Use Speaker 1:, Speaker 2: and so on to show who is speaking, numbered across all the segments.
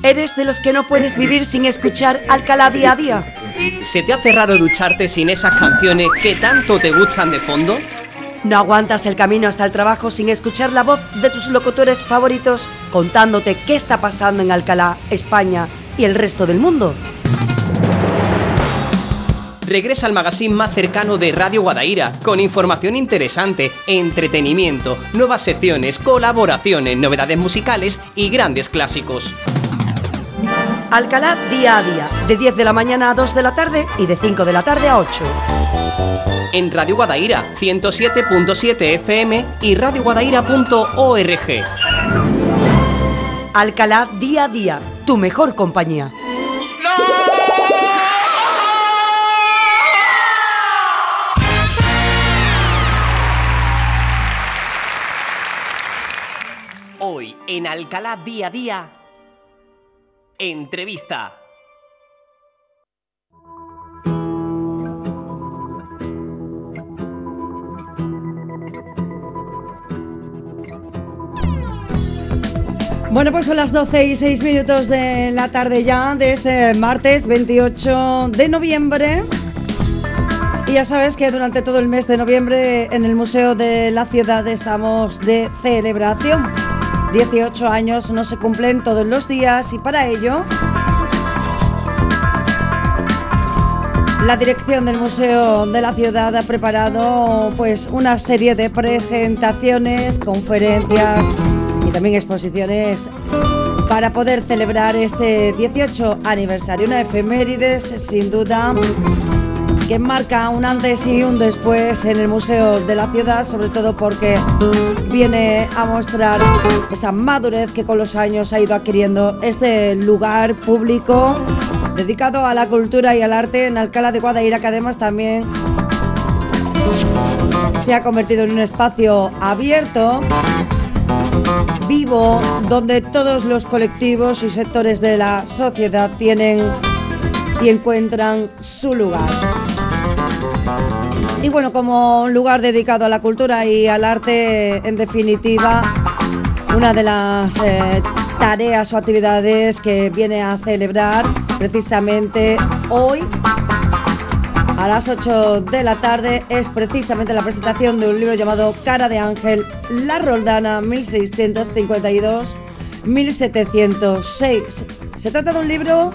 Speaker 1: ¿Eres de los que no puedes vivir sin escuchar Alcalá día a día?
Speaker 2: ¿Se te hace raro ducharte sin esas canciones que tanto te gustan de fondo?
Speaker 1: ¿No aguantas el camino hasta el trabajo sin escuchar la voz de tus locutores favoritos contándote qué está pasando en Alcalá, España y el resto del mundo?
Speaker 2: Regresa al magazine más cercano de Radio Guadaira, con información interesante, entretenimiento, nuevas secciones, colaboraciones, novedades musicales y grandes clásicos.
Speaker 1: Alcalá día a día, de 10 de la mañana a 2 de la tarde y de 5 de la tarde a 8.
Speaker 2: En Radio Guadaira, 107.7 FM y radioguadaira.org.
Speaker 1: Alcalá día a día, tu mejor compañía.
Speaker 2: Hoy en Alcalá día a día, entrevista.
Speaker 1: Bueno, pues son las 12:06 de la tarde ya de este martes 28 de noviembre. Y ya sabes que durante todo el mes de noviembre en el Museo de la Ciudad estamos de celebración. 18 años no se cumplen todos los días y para ello la dirección del Museo de la Ciudad ha preparado pues una serie de presentaciones, conferencias y también exposiciones para poder celebrar este 18 aniversario, una efemérides sin duda que marca un antes y un después en el Museo de la Ciudad, sobre todo porque viene a mostrar esa madurez que con los años ha ido adquiriendo este lugar público dedicado a la cultura y al arte en Alcalá de Guadaira, que además también se ha convertido en un espacio abierto, vivo, donde todos los colectivos y sectores de la sociedad tienen y encuentran su lugar. Y bueno, como un lugar dedicado a la cultura y al arte, en definitiva, una de las tareas o actividades que viene a celebrar precisamente hoy a las 8 de la tarde es precisamente la presentación de un libro llamado Cara de Ángel, La Roldana 1652-1706. Se trata de un libro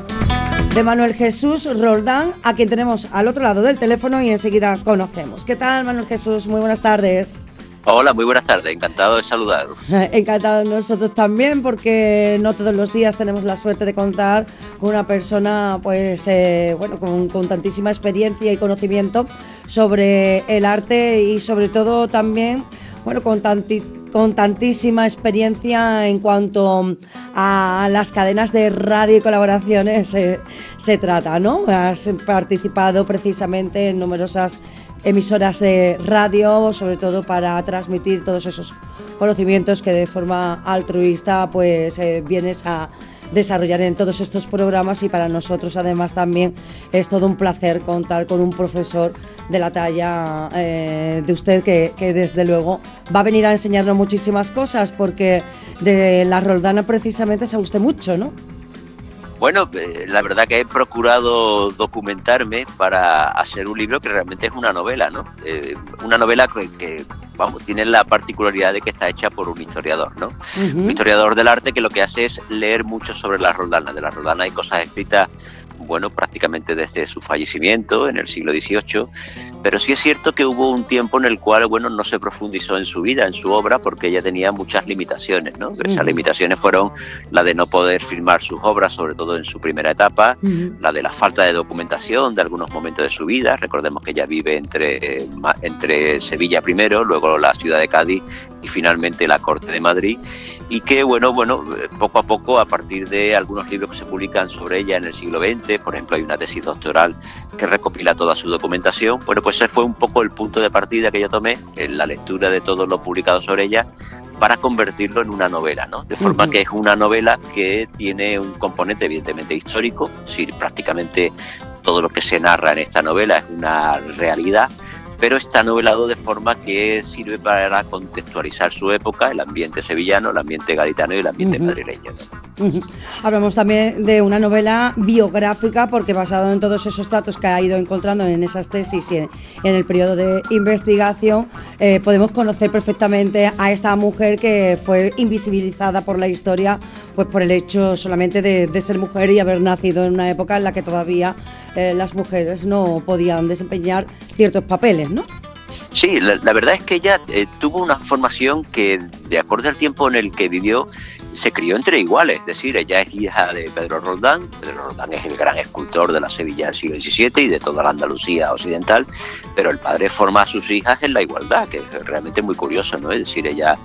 Speaker 1: de Manuel Jesús Roldán, a quien tenemos al otro lado del teléfono y enseguida conocemos. ¿Qué tal, Manuel Jesús? Muy buenas tardes.
Speaker 3: Hola, muy buenas tardes, encantado de saludaros.
Speaker 1: Encantados nosotros también, porque no todos los días tenemos la suerte de contar con una persona pues bueno, con tantísima experiencia y conocimiento sobre el arte y sobre todo también bueno, con tantísima experiencia en cuanto a las cadenas de radio y colaboraciones se trata, ¿no? Has participado precisamente en numerosas emisoras de radio, sobre todo para transmitir todos esos conocimientos que de forma altruista pues vienes a desarrollar en todos estos programas, y para nosotros además también es todo un placer contar con un profesor de la talla de usted que desde luego va a venir a enseñarnos muchísimas cosas, porque de la Roldana precisamente sabe usted mucho, ¿no?
Speaker 3: Bueno, la verdad que he procurado documentarme para hacer un libro que realmente es una novela, ¿no? Una novela que vamos, tiene la particularidad de que está hecha por un historiador, ¿no? Uh-huh. Un historiador del arte que lo que hace es leer mucho sobre la Roldana. De la Roldana hay cosas escritas, bueno, prácticamente desde su fallecimiento en el siglo XVIII, pero sí es cierto que hubo un tiempo en el cual, bueno, no se profundizó en su vida, en su obra, porque ella tenía muchas limitaciones, ¿no? Uh-huh. Esas limitaciones fueron la de no poder firmar sus obras, sobre todo en su primera etapa, uh-huh. La de la falta de documentación de algunos momentos de su vida. Recordemos que ella vive entre Sevilla primero, luego la ciudad de Cádiz y finalmente la corte de Madrid, y que, bueno, poco a poco, a partir de algunos libros que se publican sobre ella en el siglo XX, por ejemplo, hay una tesis doctoral que recopila toda su documentación. Bueno, pues ese fue un poco el punto de partida que yo tomé en la lectura de todo lo publicado sobre ella para convertirlo en una novela, ¿no? De forma que es una novela que tiene un componente evidentemente histórico, es decir, prácticamente todo lo que se narra en esta novela es una realidad, pero está novelado de forma que sirve para contextualizar su época, el ambiente sevillano, el ambiente gaditano y el ambiente madrileño.
Speaker 1: Hablamos también de una novela biográfica, porque basado en todos esos datos que ha ido encontrando en esas tesis y en el periodo de investigación, podemos conocer perfectamente a esta mujer que fue invisibilizada por la historia, pues por el hecho solamente de ser mujer y haber nacido en una época en la que todavía las mujeres no podían desempeñar ciertos papeles, ¿no?
Speaker 3: Sí, la verdad es que ella tuvo una formación que, de acuerdo al tiempo en el que vivió, se crió entre iguales. Es decir, ella es hija de Pedro Roldán. Pedro Roldán es el gran escultor de la Sevilla del siglo XVII y de toda la Andalucía occidental, pero el padre forma a sus hijas en la igualdad, que es realmente muy curioso, ¿no? Es decir, ella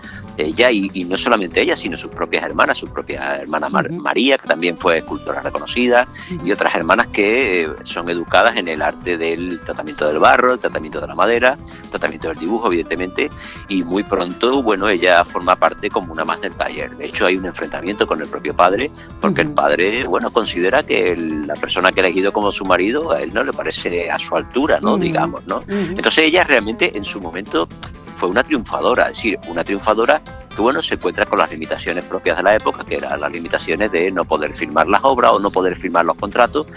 Speaker 3: y no solamente ella, sino sus propias hermanas, su propia hermana María, que también fue escultora reconocida, y otras hermanas que son educadas en el arte del tratamiento del barro, el tratamiento de la madera, el tratamiento del dibujo, evidentemente, y muy pronto, bueno, ella forma parte como una más del taller. De hecho, hay un enfrentamiento con el propio padre, porque el padre, bueno, considera que la persona que ha elegido como su marido, a él no le parece a su altura, ¿no? Digamos, ¿no? Entonces ella realmente en su momento fue una triunfadora, es decir, una triunfadora que, bueno, se encuentra con las limitaciones propias de la época, que eran las limitaciones de no poder firmar las obras o no poder firmar los contratos,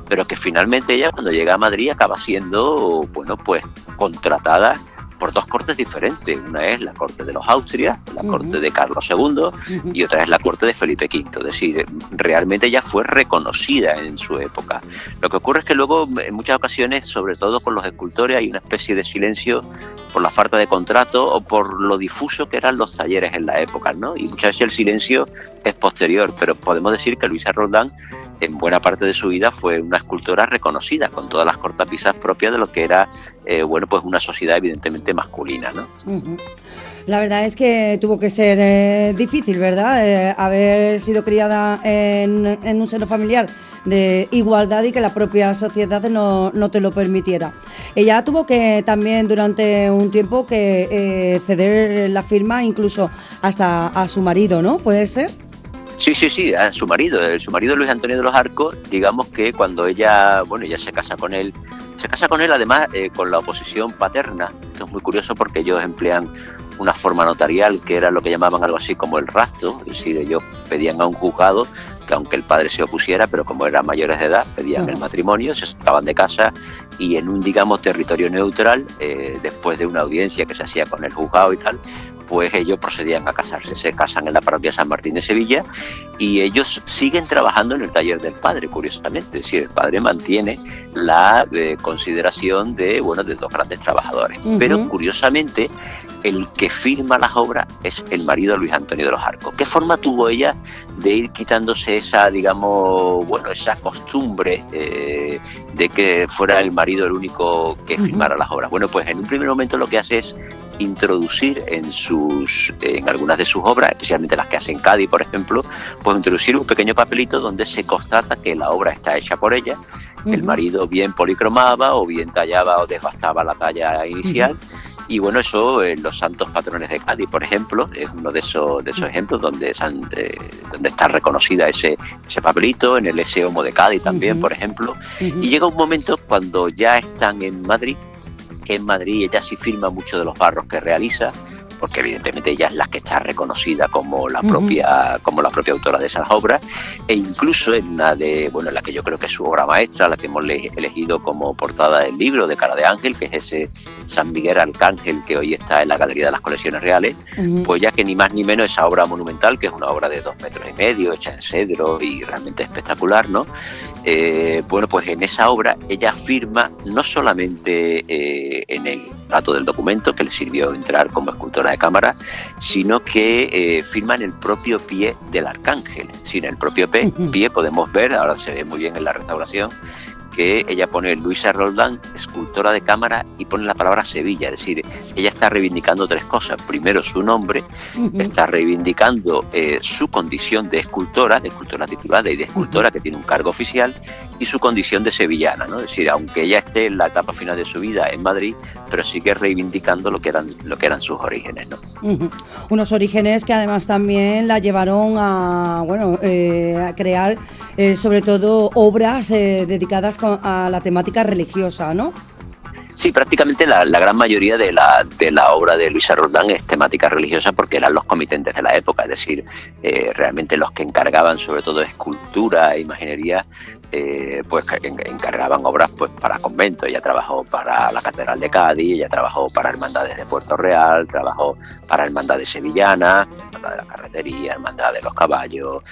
Speaker 3: pero que finalmente ella, cuando llega a Madrid, acaba siendo, bueno, pues contratada por dos cortes diferentes. Una es la corte de los Austrias, la corte de Carlos II, y otra es la corte de Felipe V. Es decir, realmente ella fue reconocida en su época. Lo que ocurre es que luego, en muchas ocasiones, sobre todo con los escultores, hay una especie de silencio por la falta de contrato o por lo difuso que eran los talleres en la época, ¿no? Y muchas veces el silencio es posterior, pero podemos decir que Luisa Roldán, en buena parte de su vida, fue una escultora reconocida, con todas las cortapisas propias de lo que era, bueno, pues una sociedad evidentemente masculina, ¿no?
Speaker 1: La verdad es que tuvo que ser difícil, ¿verdad? Haber sido criada en un seno familiar de igualdad y que la propia sociedad no te lo permitiera. Ella tuvo que también durante un tiempo que ceder la firma incluso hasta a su marido, ¿no? ¿Puede ser?
Speaker 3: Sí, a su marido Luis Antonio de los Arcos. Digamos que cuando ella se casa con él además con la oposición paterna. Esto es muy curioso porque ellos emplean una forma notarial que era lo que llamaban algo así como el rapto, es decir, ellos pedían a un juzgado que, aunque el padre se opusiera, pero como eran mayores de edad, pedían el matrimonio, se sacaban de casa y en un, digamos, territorio neutral, después de una audiencia que se hacía con el juzgado y tal, pues ellos procedían a casarse. Se casan en la parroquia San Martín de Sevilla y ellos siguen trabajando en el taller del padre, curiosamente. Es decir, el padre mantiene la consideración de dos grandes trabajadores. Pero, curiosamente, el que firma las obras es el marido de Luis Antonio de los Arcos. ¿Qué forma tuvo ella de ir quitándose esa, digamos, esa costumbre de que fuera el marido el único que firmara las obras? Bueno, pues en un primer momento lo que hace es introducir en algunas de sus obras, especialmente las que hace en Cádiz, por ejemplo, pues introducir un pequeño papelito donde se constata que la obra está hecha por ella. El marido bien policromaba o bien tallaba o desbastaba la talla inicial. Y bueno, eso en los santos patrones de Cádiz, por ejemplo, es uno de esos ejemplos donde está reconocida ese papelito, en el ese Homo de Cádiz también, por ejemplo. Y llega un momento cuando ya están en Madrid, que en Madrid ella sí firma muchos de los barros que realiza, porque evidentemente ella es la que está reconocida como la propia autora de esas obras, e incluso en una en la que yo creo que es su obra maestra, la que hemos elegido como portada del libro, de Cara de Ángel, que es ese San Miguel Arcángel que hoy está en la Galería de las Colecciones Reales, pues ya que ni más ni menos esa obra monumental, que es una obra de 2,5 metros, hecha en cedro y realmente espectacular, ¿no? Pues en esa obra ella firma no solamente en el dato del documento que le sirvió entrar como escultora de cámara, sino que firma en el propio pie del arcángel. Sí, en el propio pie podemos ver, ahora se ve muy bien en la restauración, que ella pone Luisa Roldán, escultora de cámara, y pone la palabra Sevilla. Es decir, ella está reivindicando tres cosas. Primero, su nombre, está reivindicando su condición de escultora titulada y de escultora que tiene un cargo oficial, y su condición de sevillana, ¿no? Es decir, aunque ella esté en la etapa final de su vida en Madrid, pero sigue reivindicando lo que eran sus orígenes, ¿no?
Speaker 1: Unos orígenes que además también la llevaron a crear sobre todo obras dedicadas a la temática religiosa, ¿no?
Speaker 3: Sí, prácticamente la gran mayoría de la obra de Luisa Roldán es temática religiosa porque eran los comitentes de la época, es decir, realmente los que encargaban sobre todo escultura e imaginería, pues encargaban obras pues para conventos. Ella trabajó para la Catedral de Cádiz, ella trabajó para Hermandades de Puerto Real, trabajó para Hermandades Sevillanas, Hermandad de la Carretería, Hermandad de los Caballos,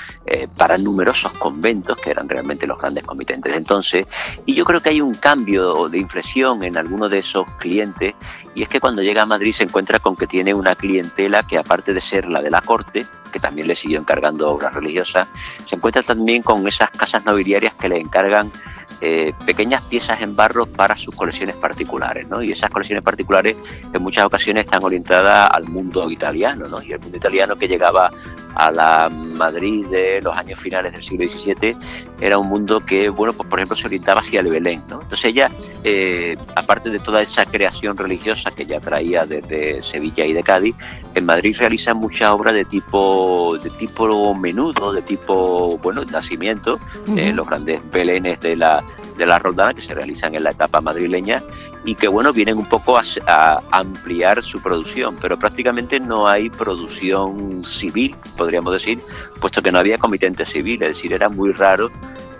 Speaker 3: para numerosos conventos que eran realmente los grandes comitentes de entonces. Y yo creo que hay un cambio de inflexión en algunos de esos clientes, y es que cuando llega a Madrid se encuentra con que tiene una clientela que, aparte de ser la de la corte, que también le siguió encargando obras religiosas, se encuentra también con esas casas nobiliarias que le encargan pequeñas piezas en barro para sus colecciones particulares, ¿no? Y esas colecciones particulares en muchas ocasiones están orientadas al mundo italiano, ¿no? Y el mundo italiano, que llegaba a la Madrid de los años finales del siglo XVII, era un mundo que, bueno, pues por ejemplo se orientaba hacia el Belén, ¿no? Entonces ella, aparte de toda esa creación religiosa que ya traía desde Sevilla y de Cádiz, en Madrid realiza muchas obras de tipo menudo, de tipo, bueno, nacimiento, los grandes belenes de la Roldana, que se realizan en la etapa madrileña y que, bueno, vienen un poco a ampliar su producción, pero prácticamente no hay producción civil, podríamos decir, puesto que no había comitente civil, es decir, era muy raro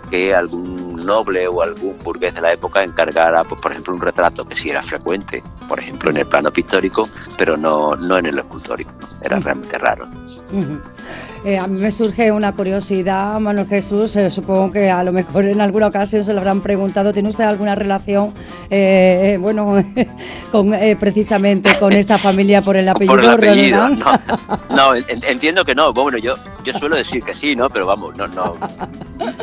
Speaker 3: que algún noble o algún burgués de la época encargara, pues, por ejemplo, un retrato, que sí era frecuente, por ejemplo, en el plano pictórico, pero no en el escultórico, ¿no? Era realmente raro.
Speaker 1: A mí me surge una curiosidad, Manuel Jesús, supongo que a lo mejor en alguna ocasión se lo habrán preguntado, ¿tiene usted alguna relación, bueno, con precisamente con esta familia por el apellido?
Speaker 3: Por el apellido, no, entiendo que no. Bueno, yo suelo decir que sí, ¿no? Pero vamos, no,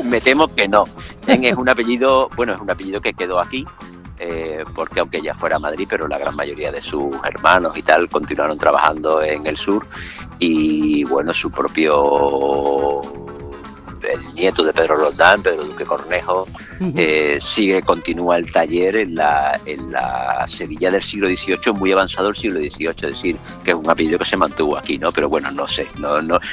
Speaker 3: me temo que no. Es un apellido, bueno, es un apellido que quedó aquí, porque aunque ella fuera a Madrid, pero la gran mayoría de sus hermanos y tal continuaron trabajando en el sur, y bueno, su propio, el nieto de Pedro Roldán, Pedro Duque Cornejo, continúa el taller en la Sevilla del siglo XVIII, muy avanzado el siglo XVIII, es decir, que es un apellido que se mantuvo aquí, ¿no? Pero bueno, no sé,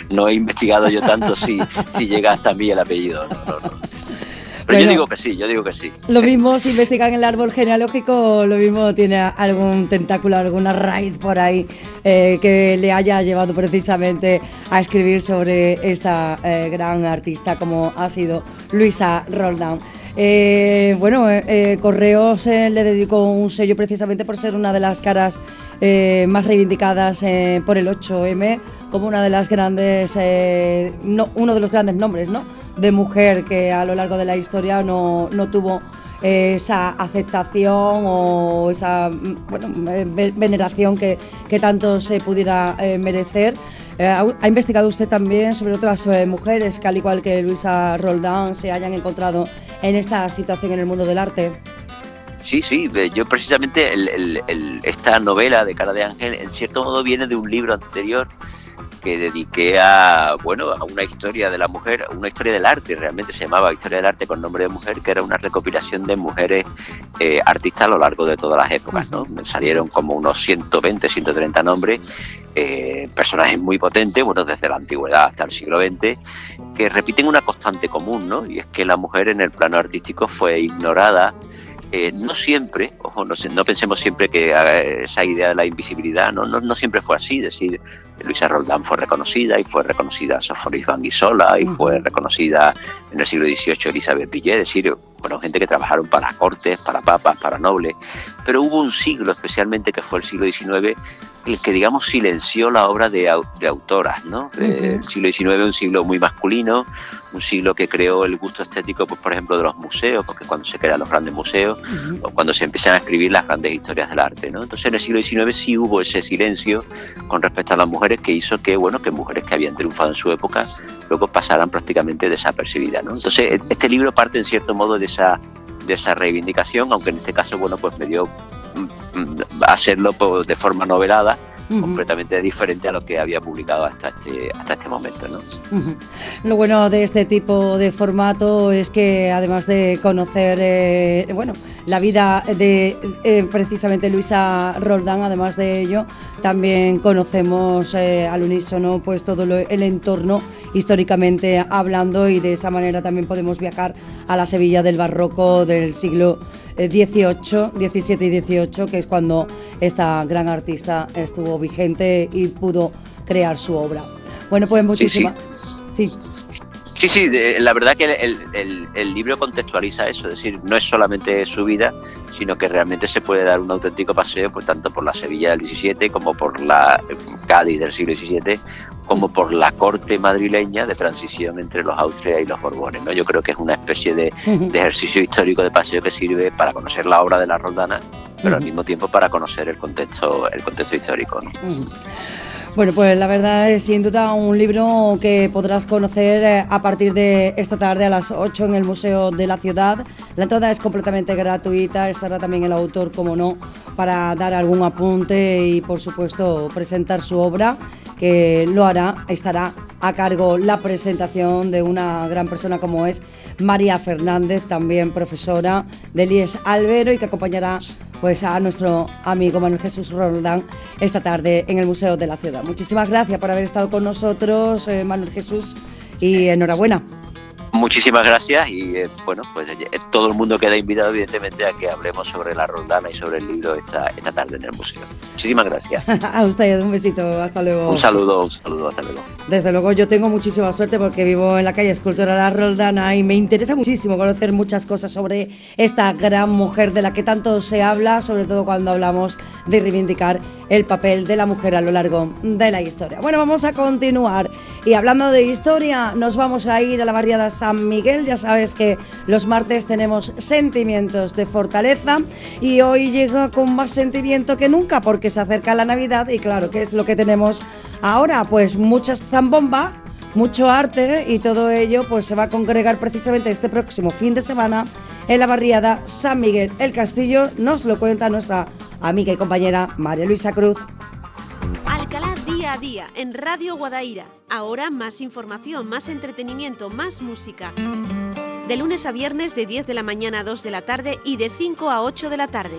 Speaker 3: no he investigado yo tanto si llega hasta mí el apellido, no. Pero bueno, yo digo que sí.
Speaker 1: Lo mismo si investigan el árbol genealógico, lo mismo tiene algún tentáculo, alguna raíz por ahí que le haya llevado precisamente a escribir sobre esta gran artista como ha sido Luisa Roldán. Correos le dedicó un sello precisamente por ser una de las caras más reivindicadas por el 8M, como una de las grandes, uno de los grandes nombres, ¿no?, de mujer que a lo largo de la historia no tuvo esa aceptación o esa veneración que tanto se pudiera merecer. ¿Ha investigado usted también sobre otras mujeres que, al igual que Luisa Roldán, se hayan encontrado en esta situación en el mundo del arte?
Speaker 3: Sí, yo precisamente esta novela de Cara de Ángel en cierto modo viene de un libro anterior que dediqué a una historia de la mujer, una historia del arte, realmente se llamaba Historia del Arte con nombre de mujer, que era una recopilación de mujeres artistas a lo largo de todas las épocas, ¿no? Me salieron como unos 120, 130 nombres, personajes muy potentes, bueno, desde la antigüedad hasta el siglo XX, que repiten una constante común, ¿no? Y es que la mujer en el plano artístico fue ignorada. No siempre, ojo, no pensemos siempre que esa idea de la invisibilidad no siempre fue así. Es decir, Luisa Roldán fue reconocida Sofronis Banguisola y fue reconocida en el siglo XVIII Elizabeth Villet, es decir, bueno, gente que trabajaron para cortes, para papas, para nobles, pero hubo un siglo especialmente, que fue el siglo XIX, el que, digamos, silenció la obra de autoras, ¿no? El siglo XIX, un siglo muy masculino, un siglo que creó el gusto estético, pues, por ejemplo, de los museos, porque cuando se crean los grandes museos, o cuando se empiezan a escribir las grandes historias del arte, ¿no? Entonces, en el siglo XIX sí hubo ese silencio con respecto a las mujeres, que hizo que mujeres que habían triunfado en su época luego pasaran prácticamente desapercibidas, ¿no? Entonces, este libro parte en cierto modo de esa reivindicación, aunque en este caso, me dio hacerlo de forma novelada, completamente diferente a lo que había publicado hasta este momento, ¿no?
Speaker 1: Lo bueno de este tipo de formato es que, además de conocer la vida de precisamente Luisa Roldán, además de ello también conocemos al unísono pues todo el entorno históricamente hablando, y de esa manera también podemos viajar a la Sevilla del barroco del siglo 18, 17 y 18, que es cuando esta gran artista estuvo vigente y pudo crear su obra. Bueno, pues muchísimas... Sí.
Speaker 3: Sí, la verdad que el libro contextualiza eso, es decir, no es solamente su vida, sino que realmente se puede dar un auténtico paseo, pues tanto por la Sevilla del XVII como por la Cádiz del siglo XVII, como por la corte madrileña de transición entre los Austrias y los Borbones, ¿no? Yo creo que es una especie de ejercicio histórico de paseo que sirve para conocer la obra de la Roldana, pero al mismo tiempo para conocer el contexto histórico, ¿no?
Speaker 1: Bueno, pues la verdad es sin duda un libro que podrás conocer a partir de esta tarde a las 8 en el Museo de la Ciudad. La entrada es completamente gratuita, estará también el autor, como no, para dar algún apunte y por supuesto presentar su obra, que lo hará, estará a cargo la presentación de una gran persona como es María Fernández, también profesora del IES Albero, y que acompañará pues a nuestro amigo Manuel Jesús Roldán esta tarde en el Museo de la Ciudad. Muchísimas gracias por haber estado con nosotros, Manuel Jesús, y enhorabuena.
Speaker 3: Muchísimas gracias y bueno, pues todo el mundo queda invitado evidentemente a que hablemos sobre la Roldana y sobre el libro esta tarde en el museo. Muchísimas gracias.
Speaker 1: A usted, un besito, hasta luego.
Speaker 3: Un saludo, hasta luego.
Speaker 1: Desde luego yo tengo muchísima suerte porque vivo en la calle Escultora La Roldana y me interesa muchísimo conocer muchas cosas sobre esta gran mujer de la que tanto se habla, sobre todo cuando hablamos de reivindicar el papel de la mujer a lo largo de la historia. Bueno, vamos a continuar y hablando de historia nos vamos a ir a la barriada San Miguel. Ya sabes que los martes tenemos sentimientos de fortaleza y hoy llega con más sentimiento que nunca porque se acerca la Navidad y claro, ¿qué es lo que tenemos ahora? Pues muchas zambomba, mucho arte y todo ello pues se va a congregar precisamente este próximo fin de semana en la barriada San Miguel. El Castillo nos lo cuenta nuestra amiga y compañera María Luisa Cruz.
Speaker 4: Alcalá día a día en Radio Guadaira. Ahora más información, más entretenimiento, más música. De lunes a viernes de 10 de la mañana a 2 de la tarde y de 5 a 8 de la tarde.